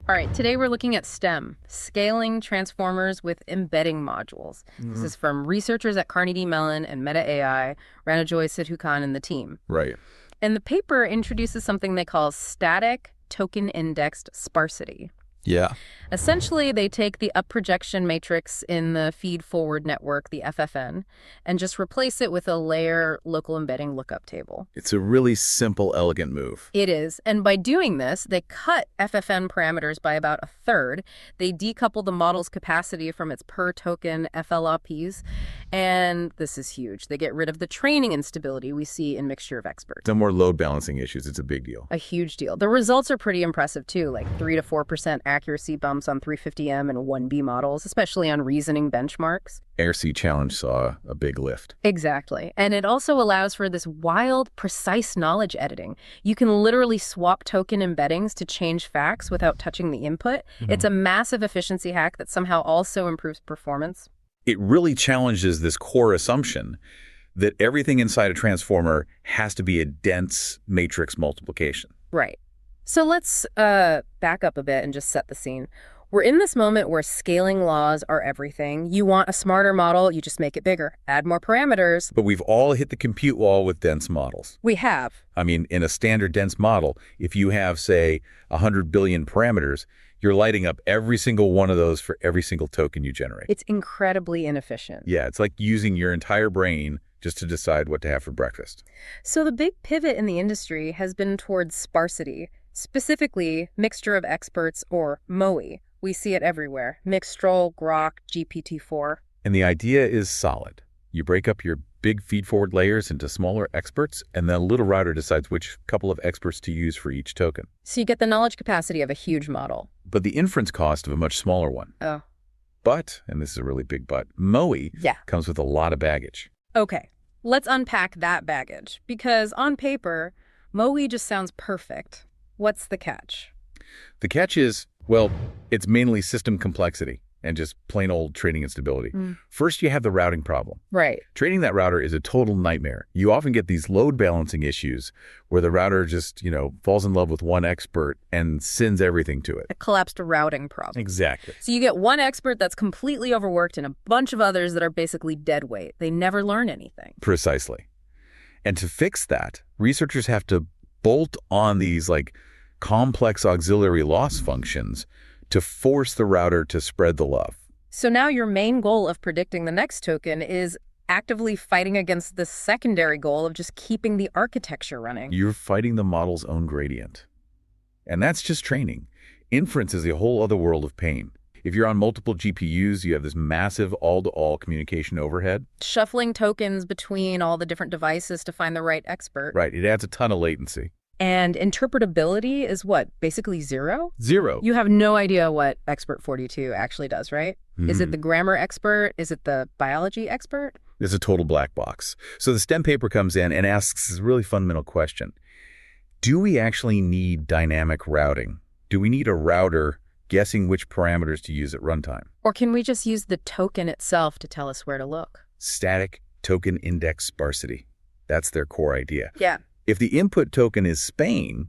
All right, today we're looking at STEM, scaling transformers with embedding modules. This is from researchers at Carnegie Mellon and Meta AI, Ranajoy Sidhukan and the team. Right. And the paper introduces something they call static token indexed sparsity. Yeah. Essentially, they take the up projection matrix in the feed-forward network, the FFN, and just replace it with a layer local embedding lookup table. It's a really simple, elegant move. It is. And by doing this, they cut FFN parameters by about a third. They decouple the model's capacity from its per token FLRPs. And this is huge. They get rid of the training instability we see in Mixture of Experts. No more load balancing issues. It's a big deal. A huge deal. The results are pretty impressive, too, like 3 to 4% accuracy bumps on 350M and 1B models, especially on reasoning benchmarks. AirC Challenge saw a big lift. Exactly. And it also allows for this wild, precise knowledge editing. You can literally swap token embeddings to change facts without touching the input. It's a massive efficiency hack that somehow also improves performance. It really challenges this core assumption that everything inside a transformer has to be a dense matrix multiplication. Right. So let's back up a bit and just set the scene. We're in this moment where scaling laws are everything. You want a smarter model, you just make it bigger, add more parameters. But we've all hit the compute wall with dense models. We have. I mean, in a standard dense model, if you have, say, 100 billion parameters, you're lighting up every single one of those for every single token you generate. It's incredibly inefficient. Yeah, it's like using your entire brain just to decide what to have for breakfast. So the big pivot in the industry has been towards sparsity, specifically Mixture of Experts, or MOE. We see it everywhere. Mixtral, Grok, GPT-4. And the idea is solid. You break up your big feed-forward layers into smaller experts, and then a little router decides which couple of experts to use for each token. So you get the knowledge capacity of a huge model. But the inference cost of a much smaller one. Oh. But, and this is a really big but, MOE comes with a lot of baggage. Okay, let's unpack that baggage. Because on paper, MOE just sounds perfect. What's the catch? The catch is, well, it's mainly system complexity and just plain old training instability. First, you have the routing problem. Right. Training that router is a total nightmare. You often get these load balancing issues where the router just, falls in love with one expert and sends everything to it. A collapsed routing problem. Exactly. So you get one expert that's completely overworked and a bunch of others that are basically dead weight. They never learn anything. Precisely. And to fix that, researchers have to bolt on these complex auxiliary loss functions to force the router to spread the love. So now your main goal of predicting the next token is actively fighting against the secondary goal of just keeping the architecture running. You're fighting the model's own gradient. And that's just training. Inference is a whole other world of pain. If you're on multiple GPUs, you have this massive all-to-all communication overhead. Shuffling tokens between all the different devices to find the right expert. Right, it adds a ton of latency. And interpretability is what? Basically zero? Zero. You have no idea what Expert 42 actually does, right? Is it the grammar expert? Is it the biology expert? It's a total black box. So the STEM paper comes in and asks this really fundamental question. Do we actually need dynamic routing? Do we need a router guessing which parameters to use at runtime? Or can we just use the token itself to tell us where to look? Static token index sparsity. That's their core idea. Yeah. If the input token is Spain,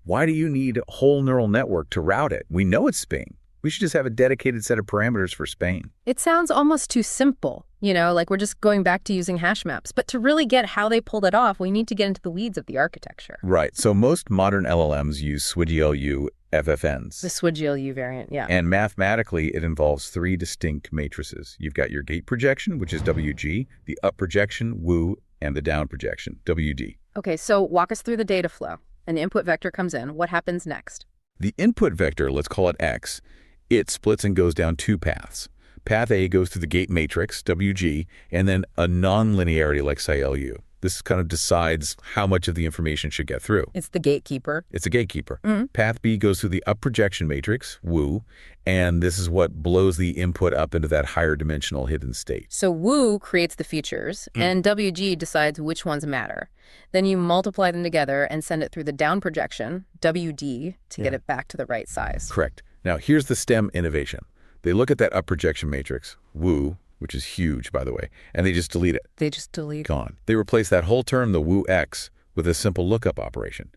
why do you need a whole neural network to route it? We know it's Spain. We should just have a dedicated set of parameters for Spain. It sounds almost too simple, like we're just going back to using hash maps. But to really get how they pulled it off, we need to get into the weeds of the architecture. Right. So most modern LLMs use SWGLU FFNs. The SWGLU variant, yeah. And mathematically, it involves three distinct matrices. You've got your gate projection, which is WG, the up projection, WU, and the down projection, WD. Okay, so walk us through the data flow. An input vector comes in. What happens next? The input vector, let's call it X, it splits and goes down two paths. Path A goes through the gate matrix, WG, and then a nonlinearity like SciLU. This kind of decides how much of the information should get through. It's the gatekeeper. It's a gatekeeper. Path B goes through the up projection matrix, WU, and this is what blows the input up into that higher dimensional hidden state. So WU creates the features, and WG decides which ones matter. Then you multiply them together and send it through the down projection, WD, to get it back to the right size. Correct. Now, here's the STEM innovation. They look at that up projection matrix, WU, which is huge, by the way, and they just delete it. They just delete. Gone. They replace that whole term, the WU-X, with a simple lookup operation.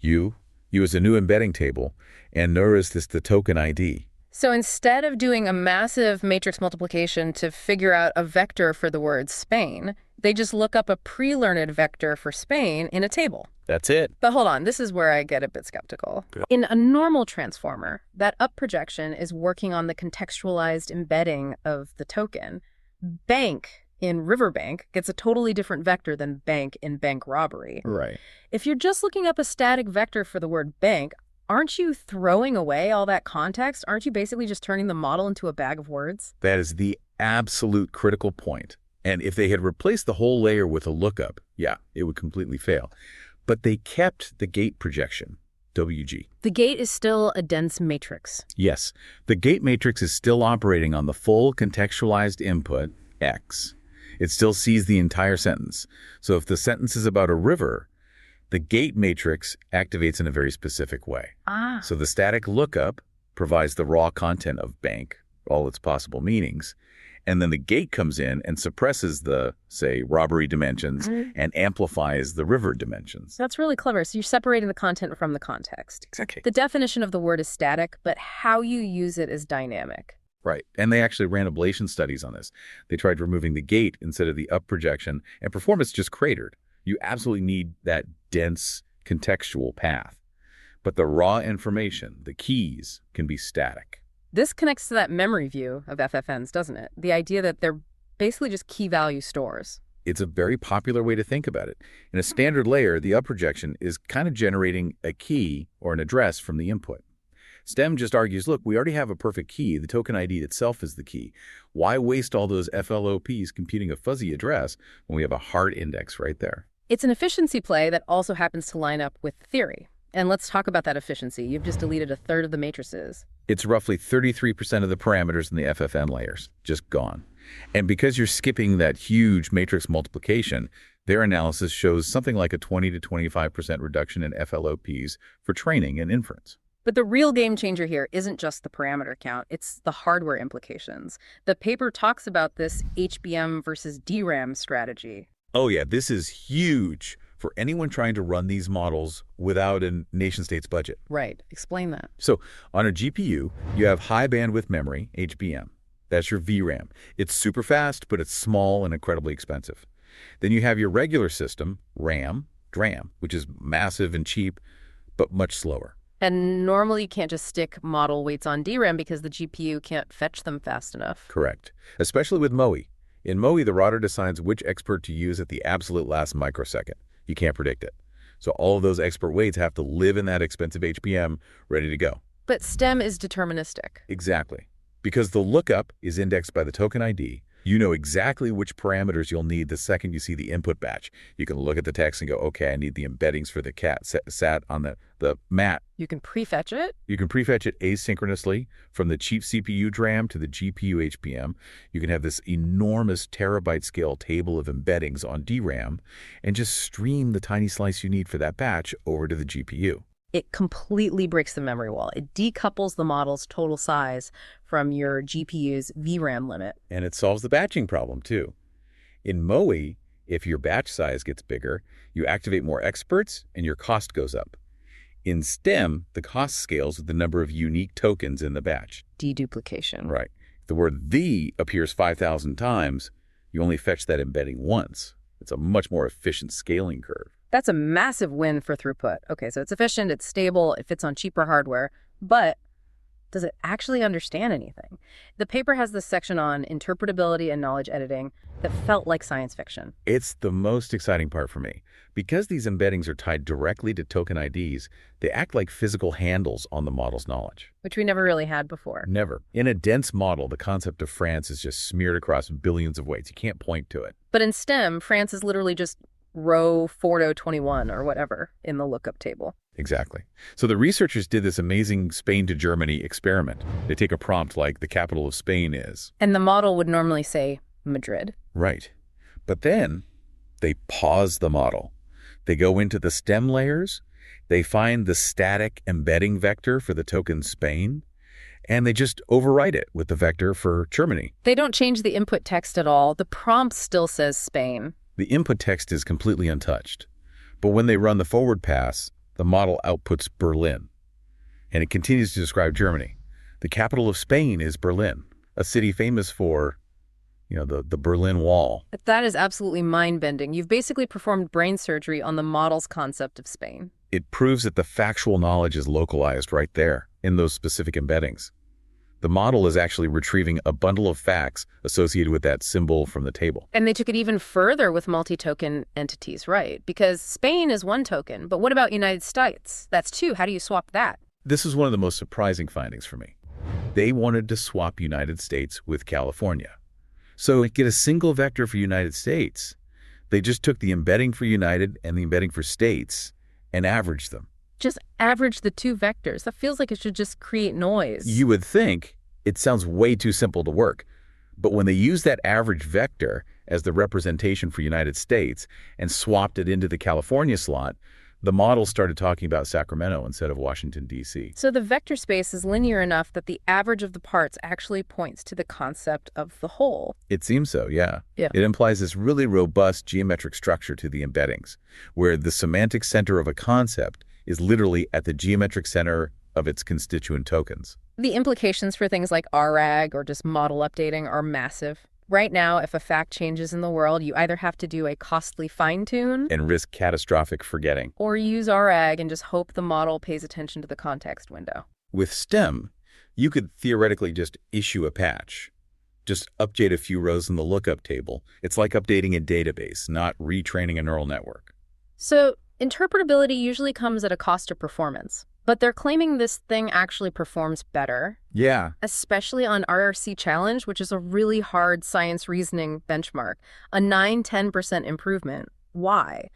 U use a new embedding table, and notice the token ID. So instead of doing a massive matrix multiplication to figure out a vector for the word Spain, they just look up a pre-learned vector for Spain in a table. That's it. But hold on, this is where I get a bit skeptical. Yeah. In a normal transformer, that up projection is working on the contextualized embedding of the token. Bank in Riverbank gets a totally different vector than bank in bank robbery. Right. If you're just looking up a static vector for the word bank, aren't you throwing away all that context? Aren't you basically just turning the model into a bag of words? That is the absolute critical point. And if they had replaced the whole layer with a lookup, yeah, it would completely fail. But they kept the gate projection, WG. The gate is still a dense matrix. Yes, the gate matrix is still operating on the full contextualized input, X. It still sees the entire sentence. So if the sentence is about a river, the gate matrix activates in a very specific way. So the static lookup provides the raw content of bank, all its possible meanings, and then the gate comes in and suppresses the, say, robbery dimensions and amplifies the river dimensions. That's really clever. So you're separating the content from the context. Exactly. The definition of the word is static, but how you use it is dynamic. Right. And they actually ran ablation studies on this. They tried removing the gate instead of the up projection, and performance just cratered. You absolutely need that dense contextual path. But the raw information, the keys, can be static. This connects to that memory view of FFNs, doesn't it? The idea that they're basically just key value stores. It's a very popular way to think about it. In a standard layer, the up projection is kind of generating a key or an address from the input. STEM just argues, look, we already have a perfect key. The token ID itself is the key. Why waste all those FLOPs computing a fuzzy address when we have a hard index right there? It's an efficiency play that also happens to line up with theory. And let's talk about that efficiency. You've just deleted a third of the matrices. It's roughly 33% of the parameters in the FFN layers, just gone. And because you're skipping that huge matrix multiplication, their analysis shows something like a 20 to 25% reduction in FLOPs for training and inference. But the real game changer here isn't just the parameter count, it's the hardware implications. The paper talks about this HBM versus DRAM strategy. Oh yeah, this is huge for anyone trying to run these models without a nation-state's budget. Right. Explain that. So on a GPU, you have high bandwidth memory, HBM. That's your VRAM. It's super fast, but it's small and incredibly expensive. Then you have your regular system, RAM, DRAM, which is massive and cheap, but much slower. And normally you can't just stick model weights on DRAM because the GPU can't fetch them fast enough. Correct. Especially with MOE. In MOE, the router decides which expert to use at the absolute last microsecond. You can't predict it. So all of those expert weights have to live in that expensive HBM ready to go. But STEM is deterministic. Exactly. Because the lookup is indexed by the token ID, you know exactly which parameters you'll need the second you see the input batch. You can look at the text and go, okay, I need the embeddings for the cat sat on the mat. You can prefetch it? You can prefetch it asynchronously from the cheap CPU DRAM to the GPU HBM. You can have this enormous terabyte scale table of embeddings on DRAM and just stream the tiny slice you need for that batch over to the GPU. It completely breaks the memory wall. It decouples the model's total size from your GPU's VRAM limit. And it solves the batching problem, too. In MOE, if your batch size gets bigger, you activate more experts and your cost goes up. In STEM, the cost scales with the number of unique tokens in the batch. Deduplication. Right. If the word "the" appears 5,000 times, you only fetch that embedding once. It's a much more efficient scaling curve. That's a massive win for throughput. Okay, so it's efficient, it's stable, it fits on cheaper hardware, but does it actually understand anything? The paper has this section on interpretability and knowledge editing that felt like science fiction. It's the most exciting part for me. Because these embeddings are tied directly to token IDs, they act like physical handles on the model's knowledge. Which we never really had before. Never. In a dense model, the concept of France is just smeared across billions of weights. You can't point to it. But in STEM, France is literally just row 4021 or whatever in the lookup table. Exactly. So the researchers did this amazing Spain to Germany experiment. They take a prompt like the capital of Spain is. And the model would normally say Madrid. Right. But then they pause the model. They go into the STEM layers. They find the static embedding vector for the token Spain. And they just overwrite it with the vector for Germany. They don't change the input text at all. The prompt still says Spain. The input text is completely untouched. But when they run the forward pass, the model outputs Berlin. And it continues to describe Germany. The capital of Spain is Berlin, a city famous for, the Berlin Wall. That is absolutely mind-bending. You've basically performed brain surgery on the model's concept of Spain. It proves that the factual knowledge is localized right there in those specific embeddings. The model is actually retrieving a bundle of facts associated with that symbol from the table. And they took it even further with multi-token entities, right? Because Spain is one token, but what about United States? That's two. How do you swap that? This is one of the most surprising findings for me. They wanted to swap United States with California. So to get a single vector for United States, they just took the embedding for United and the embedding for states and averaged them. Just average the two vectors. That feels like it should just create noise. You would think it sounds way too simple to work. But when they used that average vector as the representation for United States and swapped it into the California slot, the model started talking about Sacramento instead of Washington, D.C. So the vector space is linear enough that the average of the parts actually points to the concept of the whole. It seems so, yeah. Yeah. It implies this really robust geometric structure to the embeddings, where the semantic center of a concept is literally at the geometric center of its constituent tokens. The implications for things like RAG or just model updating are massive. Right now, if a fact changes in the world, you either have to do a costly fine-tune And risk catastrophic forgetting. or use RAG and just hope the model pays attention to the context window. With STEM, you could theoretically just issue a patch. Just update a few rows in the lookup table. It's like updating a database, not retraining a neural network. So interpretability usually comes at a cost of performance, but they're claiming this thing actually performs better, Yeah. especially on RRC Challenge, which is a really hard science reasoning benchmark, a 9–10% improvement. Why?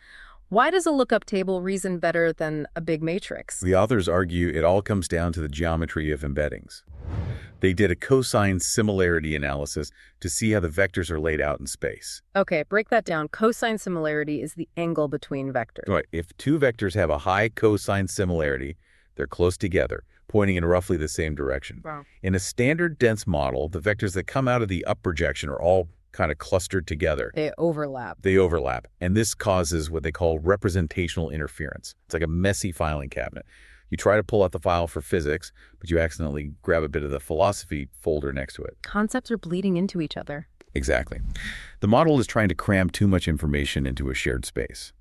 Why does a lookup table reason better than a big matrix? The authors argue it all comes down to the geometry of embeddings. They did a cosine similarity analysis to see how the vectors are laid out in space. Okay, break that down. Cosine similarity is the angle between vectors. Right. If two vectors have a high cosine similarity, they're close together, pointing in roughly the same direction. Wow. In a standard dense model, the vectors that come out of the up projection are all kind of clustered together. They overlap. They overlap, and this causes what they call representational interference. It's like a messy filing cabinet. You try to pull out the file for physics, but you accidentally grab a bit of the philosophy folder next to it. Concepts are bleeding into each other. Exactly. The model is trying to cram too much information into a shared space.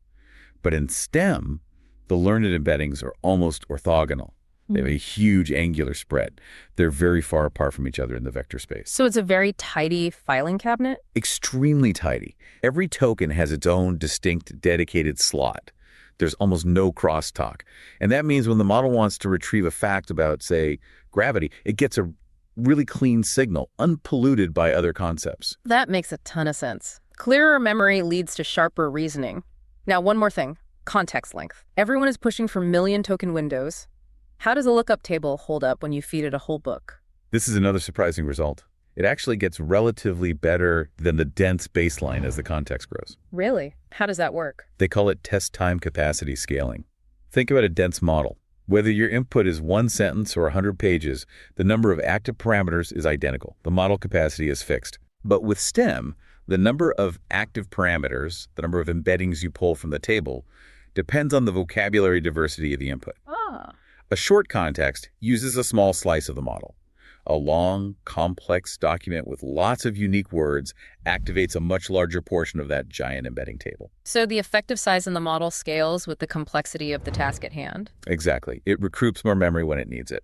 But in STEM, the learned embeddings are almost orthogonal. They have a huge angular spread. They're very far apart from each other in the vector space. So it's a very tidy filing cabinet? Extremely tidy. Every token has its own distinct dedicated slot. There's almost no crosstalk. And that means when the model wants to retrieve a fact about, say, gravity, it gets a really clean signal, unpolluted by other concepts. That makes a ton of sense. Clearer memory leads to sharper reasoning. Now, one more thing. Context length. Everyone is pushing for million token windows. How does a lookup table hold up when you feed it a whole book? This is another surprising result. It actually gets relatively better than the dense baseline as the context grows. Really? How does that work? They call it test time capacity scaling. Think about a dense model. Whether your input is one sentence or 100 pages, the number of active parameters is identical. The model capacity is fixed. But with STEM, the number of active parameters, the number of embeddings you pull from the table, depends on the vocabulary diversity of the input. A short context uses a small slice of the model. A long, complex document with lots of unique words activates a much larger portion of that giant embedding table. So the effective size in the model scales with the complexity of the task at hand? Exactly. It recruits more memory when it needs it.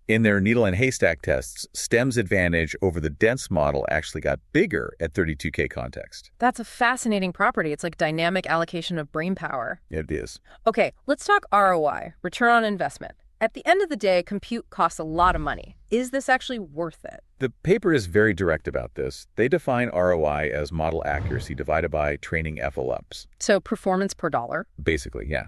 In their needle and haystack tests, STEM's advantage over the dense model actually got bigger at 32K context. That's a fascinating property. It's like dynamic allocation of brain power. It is. Okay, let's talk ROI, return on investment. At the end of the day, compute costs a lot of money. Is this actually worth it? The paper is very direct about this. They define ROI as model accuracy divided by training FLUPs. So performance per dollar? Basically, yeah.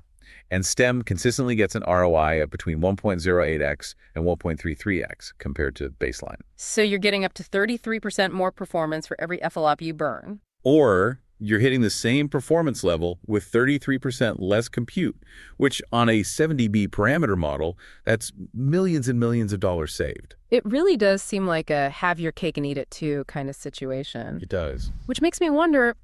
And STEM consistently gets an ROI of between 1.08x and 1.33x compared to baseline. So you're getting up to 33% more performance for every FLUP you burn. Or you're hitting the same performance level with 33% less compute, which on a 70B parameter model, that's millions and millions of dollars saved. It really does seem like a have your cake and eat it too kind of situation. It does. Which makes me wonder,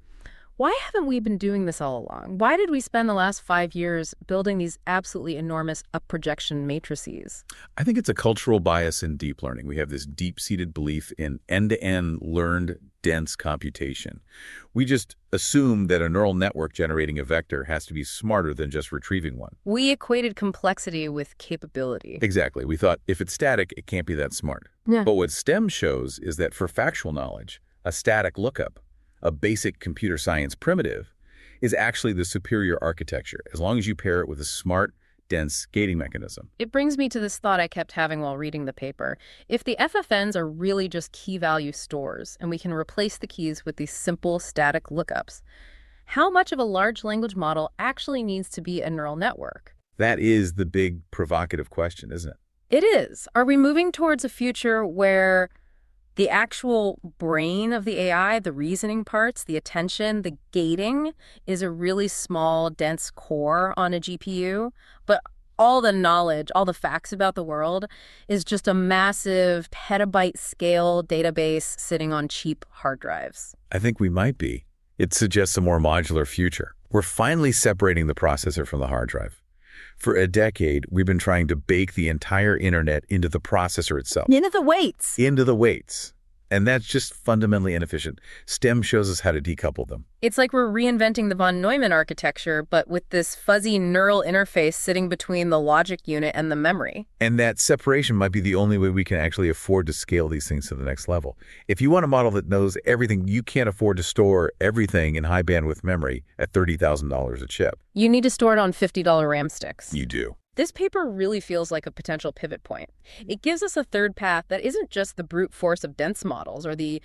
Why haven't we been doing this all along? Why did we spend the last 5 years building these absolutely enormous up projection matrices? I think it's a cultural bias in deep learning. We have this deep-seated belief in end-to-end learned dense computation. We just assume that a neural network generating a vector has to be smarter than just retrieving one. We equated complexity with capability. Exactly. We thought if it's static, it can't be that smart. Yeah. But what STEM shows is that for factual knowledge, a static lookup, a basic computer science primitive, is actually the superior architecture, as long as you pair it with a smart, dense gating mechanism. It brings me to this thought I kept having while reading the paper. If the FFNs are really just key value stores, and we can replace the keys with these simple static lookups, how much of a large language model actually needs to be a neural network? That is the big provocative question, isn't it? It is. Are we moving towards a future where the actual brain of the AI, the reasoning parts, the attention, the gating, is a really small, dense core on a GPU, but all the knowledge, all the facts about the world is just a massive petabyte scale database sitting on cheap hard drives? I think we might be. It suggests a more modular future. We're finally separating the processor from the hard drive. For a decade, we've been trying to bake the entire internet into the processor itself. Into the weights. Into the weights. And that's just fundamentally inefficient. STEM shows us how to decouple them. It's like we're reinventing the von Neumann architecture, but with this fuzzy neural interface sitting between the logic unit and the memory. And that separation might be the only way we can actually afford to scale these things to the next level. If you want a model that knows everything, you can't afford to store everything in high bandwidth memory at $30,000 a chip. You need to store it on $50 RAM sticks. You do. This paper really feels like a potential pivot point. It gives us a third path that isn't just the brute force of dense models or the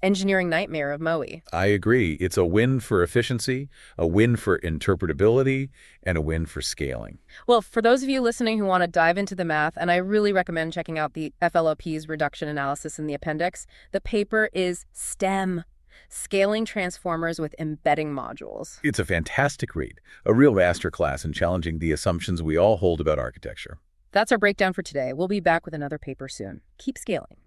engineering nightmare of MOE. I agree. It's a win for efficiency, a win for interpretability, and a win for scaling. Well, for those of you listening who want to dive into the math, and I really recommend checking out the FLOP's reduction analysis in the appendix, the paper is STEM. Scaling transformers with embedding modules. It's a fantastic read, a real masterclass in challenging the assumptions we all hold about architecture. That's our breakdown for today. We'll be back with another paper soon. Keep scaling.